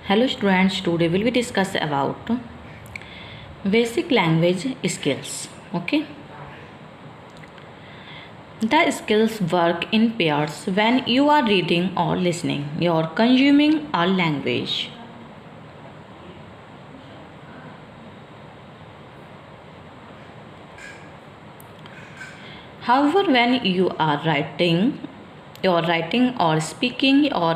Hello students, today will be discuss about basic language skills. Okay, the skills work in pairs when you are reading or listening. You are consuming a language. However, when you are writing or speaking or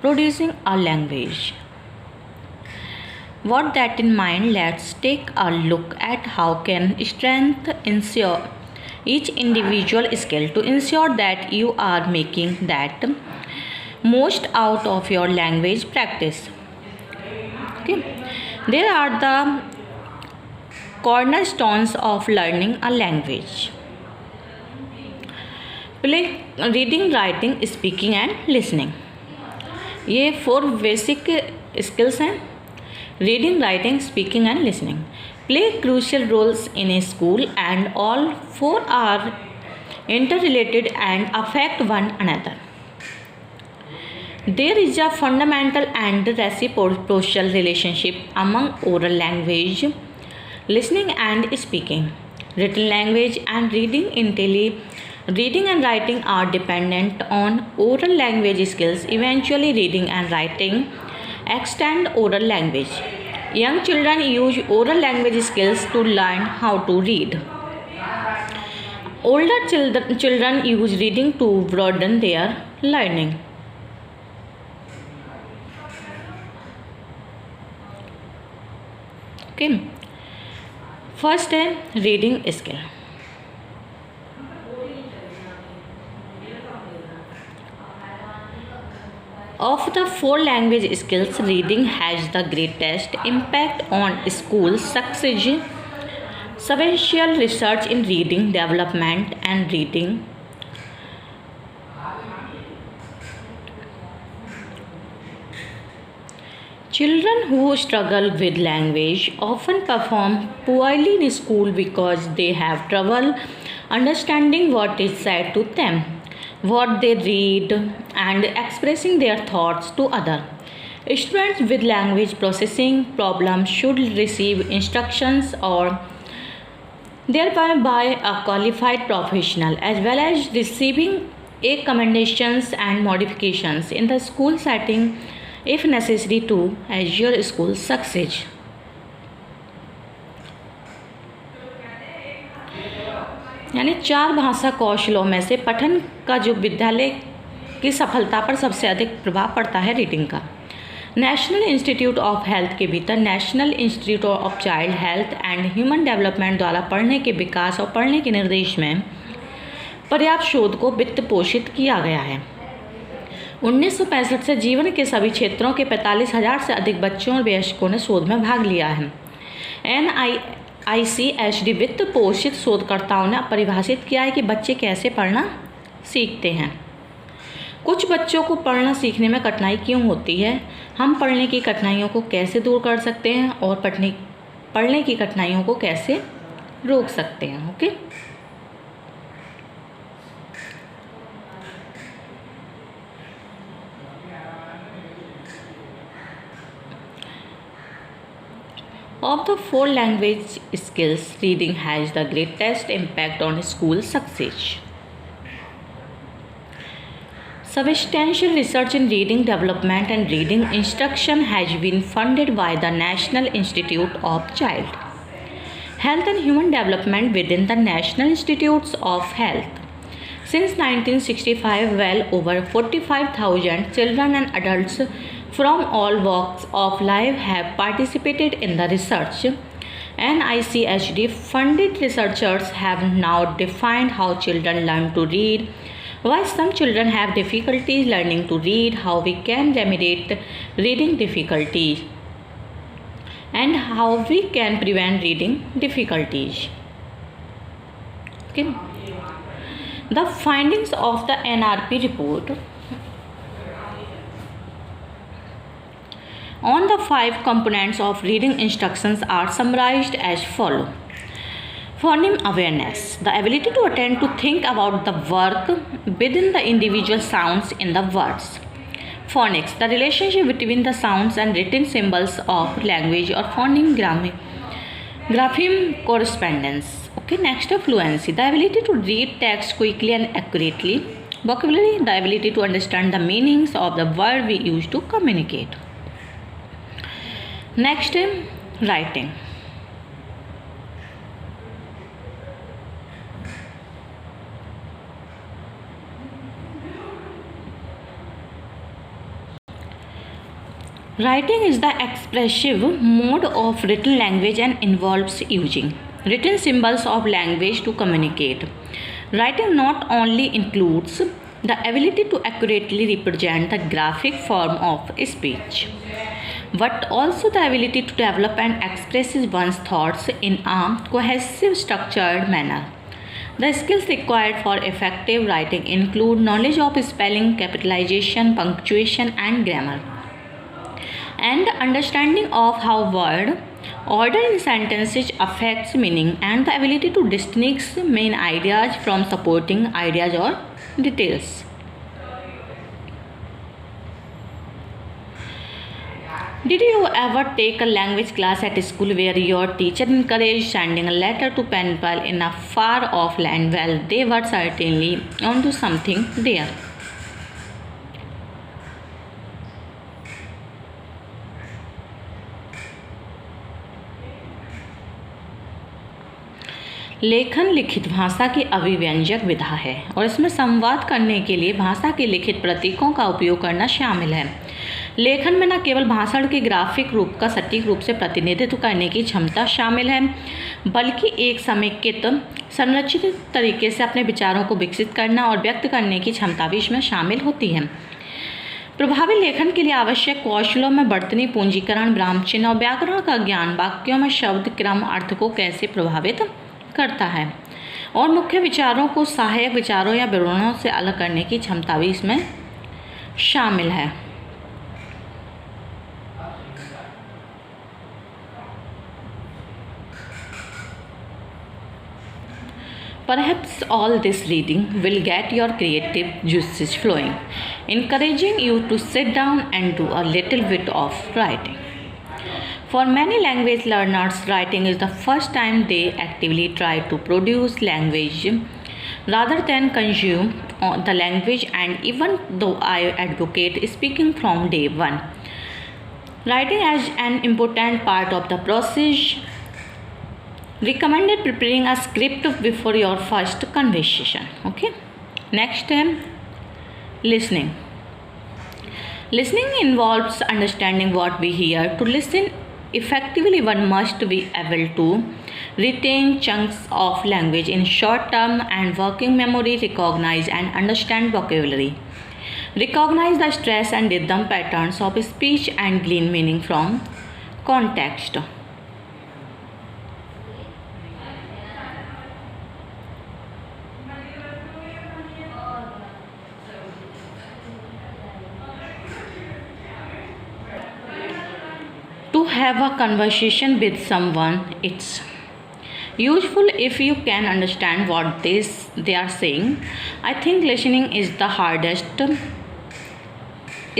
producing a language. What that in mind, let's take a look at how can strength ensure each individual skill to ensure that you are making that most out of your language practice. Okay, there are the cornerstones of learning a language. Reading, writing, speaking and listening. ये 4 basic skills हैं. Reading, writing, speaking and listening play crucial roles in a school, and all 4 are interrelated and affect one another. There is a fundamental and reciprocal relationship among oral language, listening and speaking. Written language and reading and writing are dependent on oral language skills. Eventually, reading and writing extend oral language. Young children use oral language skills to learn how to read. Older children use reading to broaden their learning. Okay. First है reading skill. Of the 4 language skills, reading has the greatest impact on school success. Substantial research in reading development and reading children who struggle with language often perform poorly in school because they have trouble understanding what is said to them, what they read, and expressing their thoughts to others. Students with language processing problems should receive instructions or thereby by a qualified professional, as well as receiving recommendations and modifications in the school setting if necessary to assure school success. यानी 4 भाषा कौशलों में से पठन का जो विद्यालय की सफलता पर सबसे अधिक प्रभाव पड़ता है रीडिंग का. नेशनल इंस्टीट्यूट ऑफ हेल्थ के भीतर national institute of child health and human development द्वारा पढ़ने के विकास और पढ़ने के निर्देश में पर्याप्त शोध को वित्त पोषित किया गया है. 1965 से जीवन के सभी क्षेत्रों के 45,000 से अधिक बच्चों और वयस्कों ने शोध में भाग लिया है. NICHD वित्त पोषित शोधकर्ताओं ने परिभाषित किया है कि बच्चे कैसे पढ़ना सीखते हैं. कुछ बच्चों को पढ़ना सीखने में कठिनाई क्यों होती है, हम पढ़ने की कठिनाइयों को कैसे दूर कर सकते हैं और पढ़ने की कठिनाइयों को कैसे रोक सकते हैं. Okay, Of the 4 language skills, reading has the greatest impact on school success. Substantial research in reading development and reading instruction has been funded by the National Institute of Child Health and Human Development within the National Institutes of Health. Since 1965, well over 45,000 children and adults from all walks of life have participated in the research. NICHD funded researchers have now defined how children learn to read, why some children have difficulties learning to read, how we can remediate reading difficulties, and how we can prevent reading difficulties. Okay. The findings of the NRP report on the 5 components of reading instructions are summarized as follow. Phoneme awareness, the ability to attend to think about the work within the individual sounds in the words. Phonics, the relationship between the sounds and written symbols of language or phoneme grapheme correspondence. Okay, next fluency, the ability to read text quickly and accurately. Vocabulary, the ability to understand the meanings of the word we use to communicate. Next, writing. Writing is the expressive mode of written language and involves using written symbols of language to communicate. Writing not only includes the ability to accurately represent the graphic form of speech, but also the ability to develop and express one's thoughts in a cohesive, structured manner. The skills required for effective writing include knowledge of spelling, capitalization, punctuation, and grammar, and understanding of how word order in sentences affects meaning, and the ability to distinguish main ideas from supporting ideas or details. Did you ever take a language class at school where your teacher encouraged sending a letter to pen pal in a far off land? Well, they were certainly onto something there. लेखन लिखित भाषा की अभिव्यंजक विधा है और इसमें संवाद करने के लिए भाषा के लिखित प्रतीकों का उपयोग करना शामिल है। लेखन में न केवल भाषण के ग्राफिक रूप का सटीक रूप से प्रतिनिधित्व करने की क्षमता शामिल है, बल्कि एक समेकित संरचित तरीके से अपने विचारों को विकसित करना और व्यक्त करने की क्षमता भी इसमें शामिल होती है। प्रभावी लेखन के लिए आवश्यक कौशलों में वर्तनी, पूंजीकरण, विराम चिन्ह और व्याकरण का ज्ञान, वाक्यों में शब्द क्रम अर्थ को कैसे प्रभावित करता है और मुख्य विचारों को सहायक विचारों या विवरणों से अलग करने की क्षमता भी इसमें शामिल है। Perhaps all this reading will get your creative juices flowing, encouraging you to sit down and do a little bit of writing. For many language learners, writing is the first time they actively try to produce language rather than consume the language, and even though I advocate speaking from day one, writing as an important part of the process, recommended preparing a script before your first conversation. Okay, next, listening. Listening involves understanding what we hear. To listen effectively, one must be able to retain chunks of language in short term and working memory, recognize and understand vocabulary, recognize the stress and rhythm patterns of speech, and glean meaning from context. To have a conversation with someone, it's useful if you can understand what they are saying. I think listening is the hardest.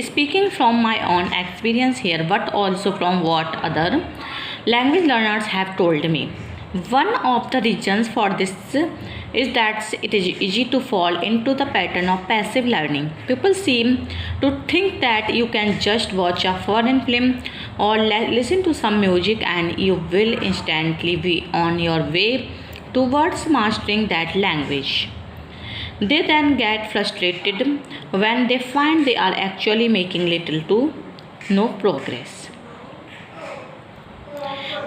Speaking from my own experience here, but also from what other language learners have told me. One of the reasons for this is that it is easy to fall into the pattern of passive learning. People seem to think that you can just watch a foreign film or listen to some music and you will instantly be on your way towards mastering that language. They then get frustrated when they find they are actually making little to no progress.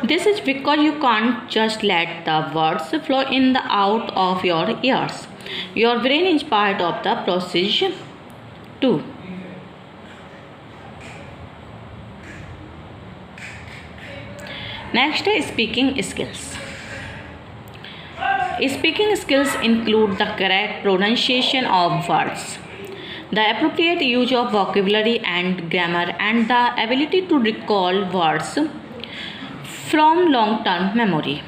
This is because you can't just let the words flow in the out of your ears. Your brain is part of the process too. Next is speaking skills. Speaking skills include the correct pronunciation of words, the appropriate use of vocabulary and grammar, and the ability to recall words from long-term memory.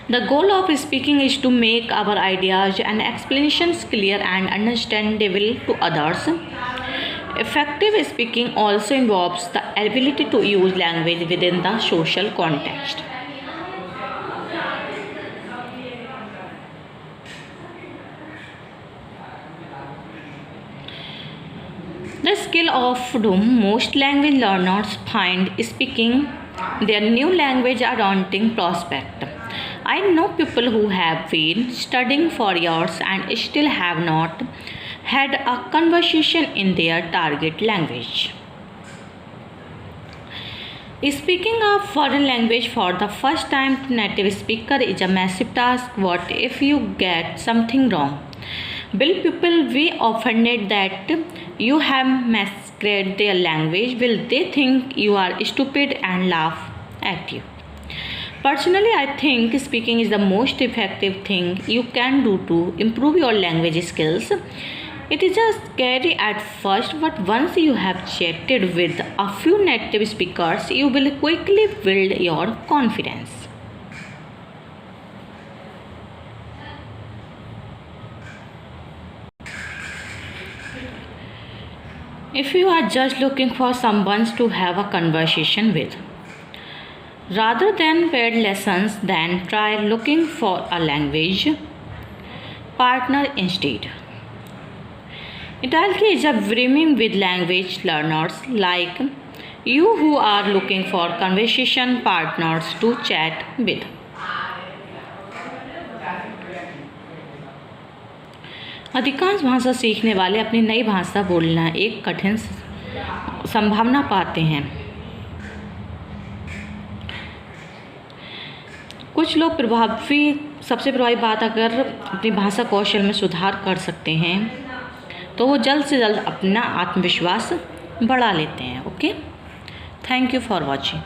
The goal of speaking is to make our ideas and explanations clear and understandable to others. Effective speaking also involves the ability to use language within the social context. The skill of whom most language learners find speaking their new language a daunting prospect. I know people who have been studying for years and still have not had a conversation in their target language. Speaking a foreign language for the first time to native speaker is a massive task. What if you get something wrong? Will people be offended that you have massacred their language? Will they think you are stupid and laugh at you? Personally, I think speaking is the most effective thing you can do to improve your language skills. It is just scary at first, but once you have chatted with a few native speakers, you will quickly build your confidence. If you are just looking for someone to have a conversation with, rather than paid lessons, then try looking for a language partner instead. Italki is a brimming with language learners like you who are looking for conversation partners to chat with. अधिकांश भाषा सीखने वाले अपनी नई भाषा बोलना एक कठिन संभावना पाते हैं। कुछ लोग सबसे प्रभावी बात अगर अपनी भाषा कौशल में सुधार कर सकते हैं तो वो जल्द से जल्द अपना आत्मविश्वास बढ़ा लेते हैं। Okay, thank you for watching.